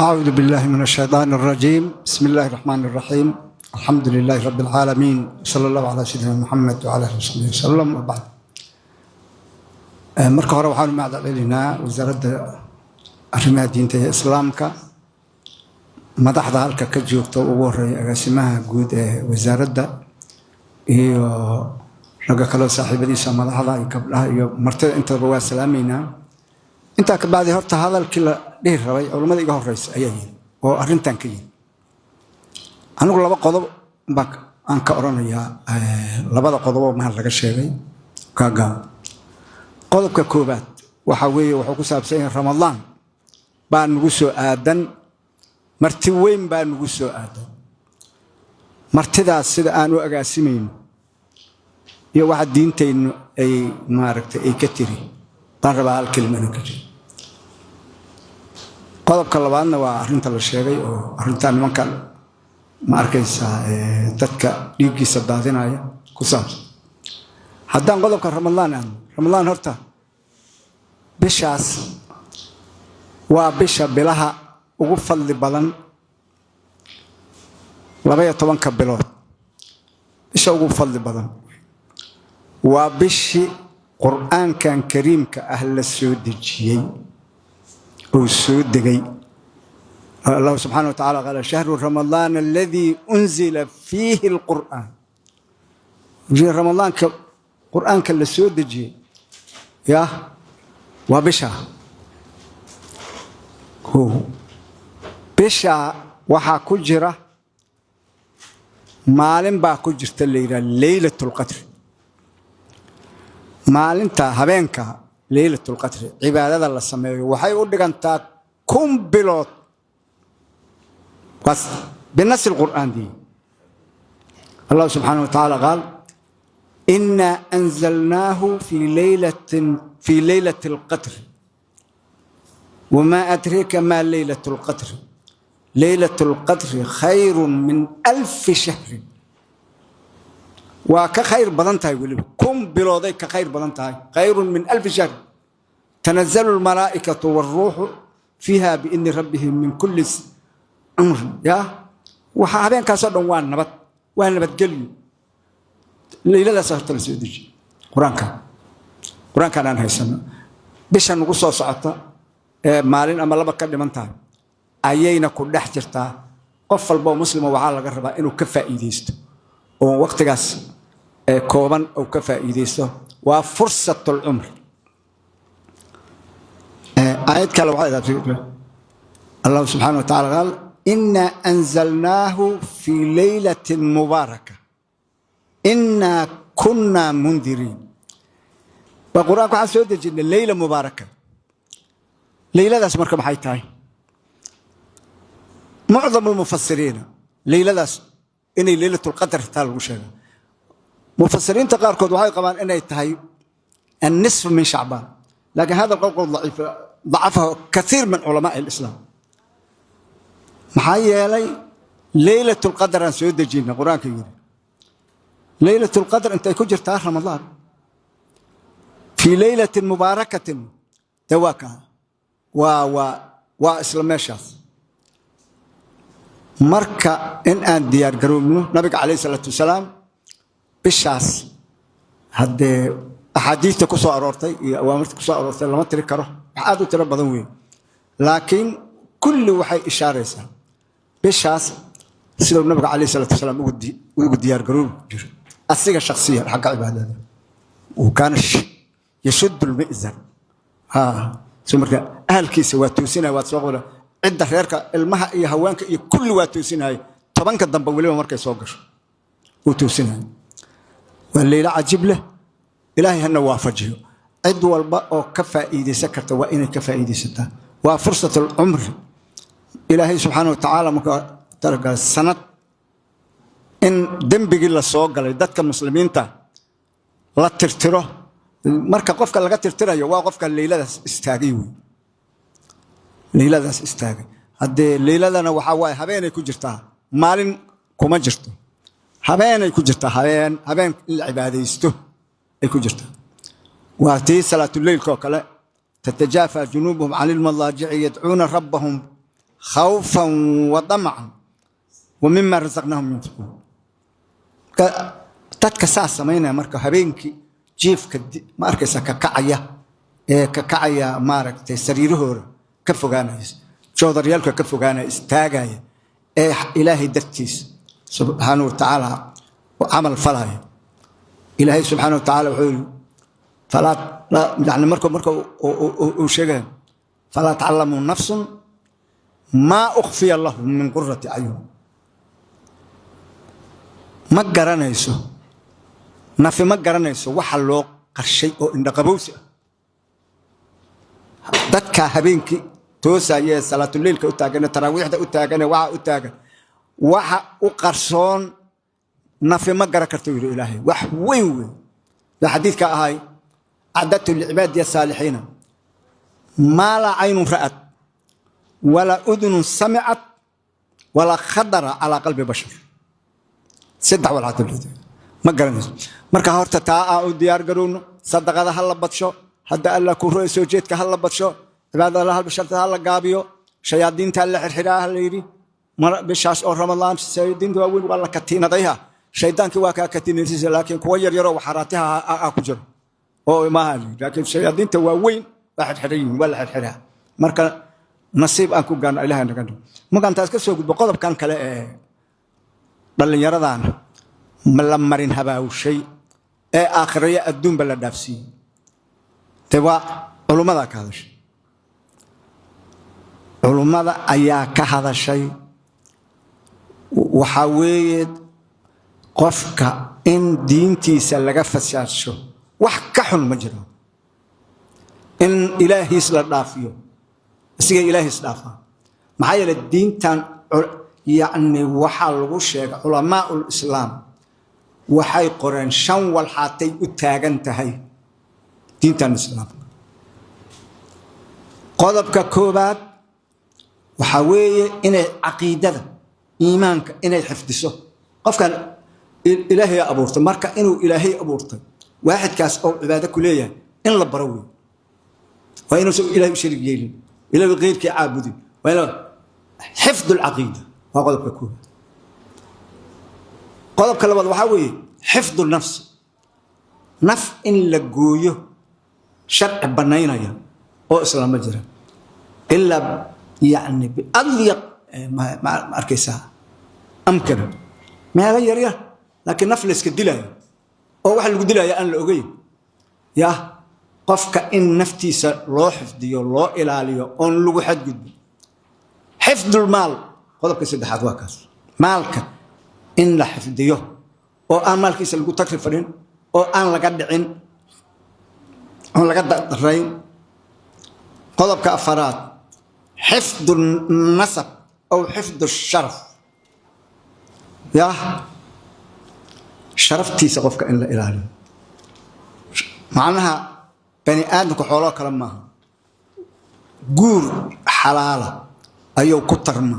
أعوذ بالله من الشيطان الرجيم. بسم الله الرحمن الرحيم. الحمد لله رب العالمين، صلى الله على سيدنا محمد وعلى آله وصحبه وسلم. وبعد marka hore waxaan u macdaleynaa wasaaradda arrimaha diinta ee islaamka madaxda halka ka joogta ugu horeeya agaasimaha guud ee wasaaradda iyo ragga kale saaxiibadiisa madaxda iyo gabdhaha iyo martida intaba waa salaameynaa. inta ka bacdi horta hadalkii la dhihi rabay culimada iga horeysa ayaa yiri oo arrintan ka yiri anigu laba qodob aan ka oranayaa labada qodob oo mahal laga sheegay kaaga qodobka koobaad waxa weeye wuxuu ku saabsan yahay Ramadaan baa nagu soo aadan marti weyn baa nagu soo aadan martidaas sida aan u agaasimayno iyo waxa diintaynu ay maaragtay ay ka tiri baan rabaa hal kelmad ka jiro. qodobka labaadna waa arrinta la sheegay oo arrintan nimankan ma arkaysaa dadka dhiiggiisa daadinaya ku saabsan haddaan qodobka Ramadaan horta bishaas waa bisha bilaha ugu fadli badan 12 bilood bisha ugu fadli badan waa bishi quraankan kariimka ah la soo dejiyay oo soo degay. الله سبحانه وتعالى قال شهر رمضان الذي أنزل فيه القرآن. في رمضان قرآن كلا سودجي يا وبشا هو بشا وحا كجرة مالن با كجرت الليلة ليلة القدر مالن تا هبينك ليلة القدر عبادة الله سميه وحي يقول أنت كم بلوت بس بالنص القرآن دي الله سبحانه وتعالى قال إنا أنزلناه في ليلة القدر وما أدريك ما ليلة القدر ليلة القدر خير من 1000 شهر وكخير بدنتها يقول كم بلودي كخير بدنتها خير من 1000 شهر تنزل الملائكة والروح فيها بإذن ربهم من كل أمر يا وحابين كاسر وان نبت قلبي ليلة سهرت السودج قرآن كان عنها السنة بيش نقص صعطة مالين أما الله بكر لمنتها أيينا كل حجرتها قف البو مسلم وعلى قربة إنه كفى إيديست ووقت جاس كوبان أو كفى إيديسته وفرصة العمر آيات كلام واحد الله سبحانه وتعالى قال إنا أنزلناه في ليلة مباركة إنا كنا منذرين. والقرآن قال سودة جن الليلة مباركة ليلة داس مركب حيتاي معظم المفسرين ليلة داس إني ليلة القدر تال وشيء مفسرين تقاركوا وهاي كمان إني تهاي النصف من شعبان لكن هذا القول ضعفه كثير من علماء الإسلام. محايا لي ليلة القدر أن سيود الجنة قرآن كبير ليلة القدر أنت يكون جرتها رمضان في ليلة مباركة تواكا وإسلام شاف مركا إن أن ديار قروبنا نبي عليه الصلاة والسلام بالشاس هاد أحاديث كسو أرورتي وأمرت كسو أرورتي لما تركره حادو ترى بدوين لكن كل وحي إشارة سا بالشاس سيد النبي عليه الصلاة والسلام ويقول ديار قروب الصيغة الشخصية حق عبادة وكان يشد المئزر سمرك أهل كيس واتوسينها واتسوغولا عدة خيرك المها إيه هوانك إيه كل واتوسينها طبعا كدن بوليهم مركز سوقش وتوسينها والليلة عجيب له إلهي هنا وافجه عد والباء كفى إيدي سكرت وإن كفى إيدي ستة وفرصة العمر إلهي سبحانه وتعالى ترك السنة إن دنبقي الله سوق لدتك المسلمين تا لا ترتره مركا قفك لغا ترتره يوا قفك الليلة استاغيوي ليلة استاغي هدي الليلة أنا وحواي هبين يكون جرتها مالين كوما جرتو هبين يكون جرتها هبين العبادة يستو يكون جرتها واتي صلاة الليل كوكلا تتجافى جنوبهم عن المضاجع يدعون ربهم خوفا وطمعا ومما رزقناهم ينفقون dadka saas samaynaya marka habeenkii jiifka ma arkaysa ka kacaya maaragtay sariirahooda ka fogaanaya joodaryaalka ka fogaanaya istaagaya ee ilaahay dartiis subhanahu wa ta'ala amal falaya ilaahay subhanahu wa ta'ala wuxuu fala yani marka uu sheegay fala ta'lamu nafsun ma ukhfiya lahum min qurrati ayun ma garanayso nafi ma garanayso waxa loo qarshay oo indhaqabowsi ah dadka habeenkii toosaya salaatul leelka u taagan taraawiixda u taagan waxa u qarsoon nafi ma garan karto ilaahay wax weyn xadiidka ahay عدت للعباد الصالحين ما لا عين رأت ولا أذن سمعت ولا خطر على قلب بشر سدع والعدل ما قرنس marka horta taa u diyaar garowno sadaqada hal la badsho hada alla ku rooyso jeedka hal la badsho cibaadada hal basharta hal la gaabiyo shayaadiinta la xirxiraa la yiri mar bishaas oo ramadaan shayaadiinta waa weyn wala katiinadayha shaydaanki waa ka katiinaysa laakiin kuwa yar yar oo waxaraataha ku jiro oo ma hali laakiin shayaadiinta waa weyn waxa xirxirin wala xirxiraa marka nasiib aan ku gaan ilaahay naga dhigo markaan taas ka soo gudbo qodobkan kale ee dhalinyaradan ma la marin habaawshay ee aakhiraya adduun bala dhaafsi tawa culumada ka hadashay culumada ayaa ka hadashay waxa weeye qofka in diintiisa laga fasaasho wax ka xun ma jiro in ilaahi isla dhaafiyo asiga ilaahi isdhaafa maxaa yeelay diintan yani waxa lagu sheegay culamaa'ul islaam waxay qoreen shan walxaatay u taagan tahay diintan islaamka qodobka koobaad waxa weeye inay caqiidada iimaanka inay xifdiso qofkan ilaahay abuurtay marka inuu ilaahay abuurtay waaxidkaas oo cibaado ku leeyahay in la baro weey waa inuu soo ilaahay shariik yeelin ilaahay qeyrkii caabudin waa inuu xifdul caqiida waa qodobka koobaad qodobka labaad waxa weeye xifdul nafs naf in la gooyo sharci banaynaya oo islaam jira illa yani bi adyaq ma arkaysa amkana ma la yar laakiin naf la iska dilaayo oo wax lagu dilaayo aan la ogeyn ya qofka in naftiisa loo xifdiyo loo ilaaliyo on lagu xadgudbo xifdul maal qodobka saddexaad waa kaas maalka in la xifdiyo oo aan maalkiisa lagu takrifin oo aan laga dhicin oo laga darayn qodobka afaraad xifdul nasab oo xifdul sharaf ya sharaftiisa qofka in la ilaaliyo macnaha bani aadamku xoolo kala maaha guur xalaala ayuu ku tarma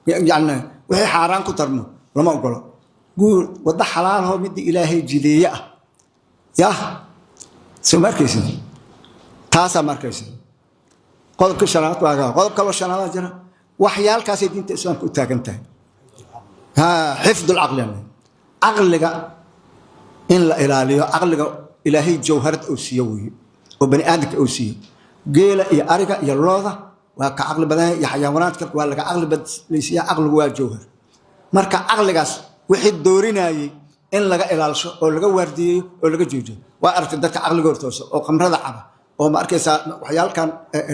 yani wixii xaaraan ku tarmo lama ogolo guur wada xalaal oo mid ilaahay jideeya ya soo markaysid taasa markaysid qodobka shanaad waa qodobka loo shanaad jira waxyaalkaas diinta islaamka u taagan tahay ha xifdul aqli aqliga in la ilaaliyo aqliga ilaahay jawharad oo siiyo weey oo bani aadamka oo siiyo geela iyo ariga iyo looda waa ka aqli badan iyo xayawaanaadka waa laga aqli badlaysiya aqligu waa jawhar marka aqligaas wixii doorinayay in laga ilaalisho oo laga waardiyeeyo oo laga joojiyo waa aragtay dadka aqligooda tooso oo qamrada caba oo ma arkaysa waxyaalkan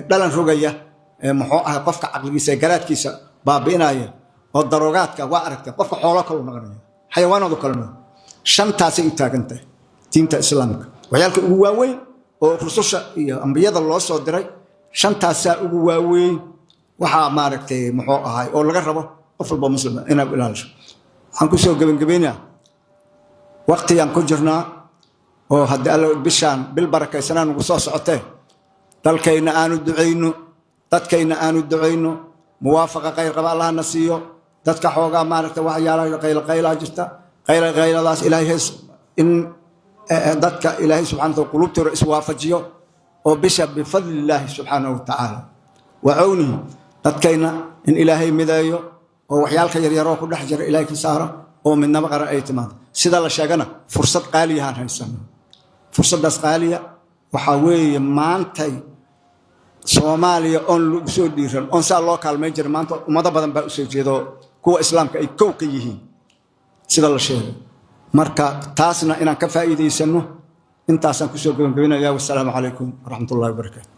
dhalan rogaya muxuu ahay qofka aqligiisa garaadkiisa baabiinaya oo daroogaadka waa aragtay qofka xoolo kale u noqonaya xayawaanadu kale noqon shantaas ay taagantahay diinta islaamka waxyaalka ugu waaweyn oo rususha iyo ambiyada loo soo diray shantaas ugu waaweyn waxa ma aragtay muxuu ahay oo laga rabo qof walba muslim inuu ilaalisho waxaan ku soo gabagabeynaa waqtigan ku jirnaa oo hadda alla bishaan bil barakaysanaan ugu soo socotee dalkayna aanu duceyno dadkayna aanu duceyno muwaafaqa khayr qaba Allah na siiyo dadka xoogaa maaragtay waxyaalaha qayl jirta qayladaas ilaahay in dadka ilaahay subhanahu wa qulubtooda iswaafajiyo oo bisha bifadlillah subhanahu wa ta'ala wa awnihi dadkayna in ilaahay mideeyo oo waxyaalka yaryaroo ku dhex jira ilaahay ka saaro oo midnaba qaran ay timaado sida la sheegana fursad qaaliya aan haysano fursadaas qaaliya waxaa weeye maantay Soomaaliya on lagu soo dhiiran on saa loo kaalmay jira maanta ummado badan baa u soo jeedo kuwa islaamka ay kow ka yihiin sida la sheegay marka taasna inaan ka faa'iideysano intaasaan ku soo gabagabaynayaa wassalaamu calaykum waraxmatullaahi wabarakaatu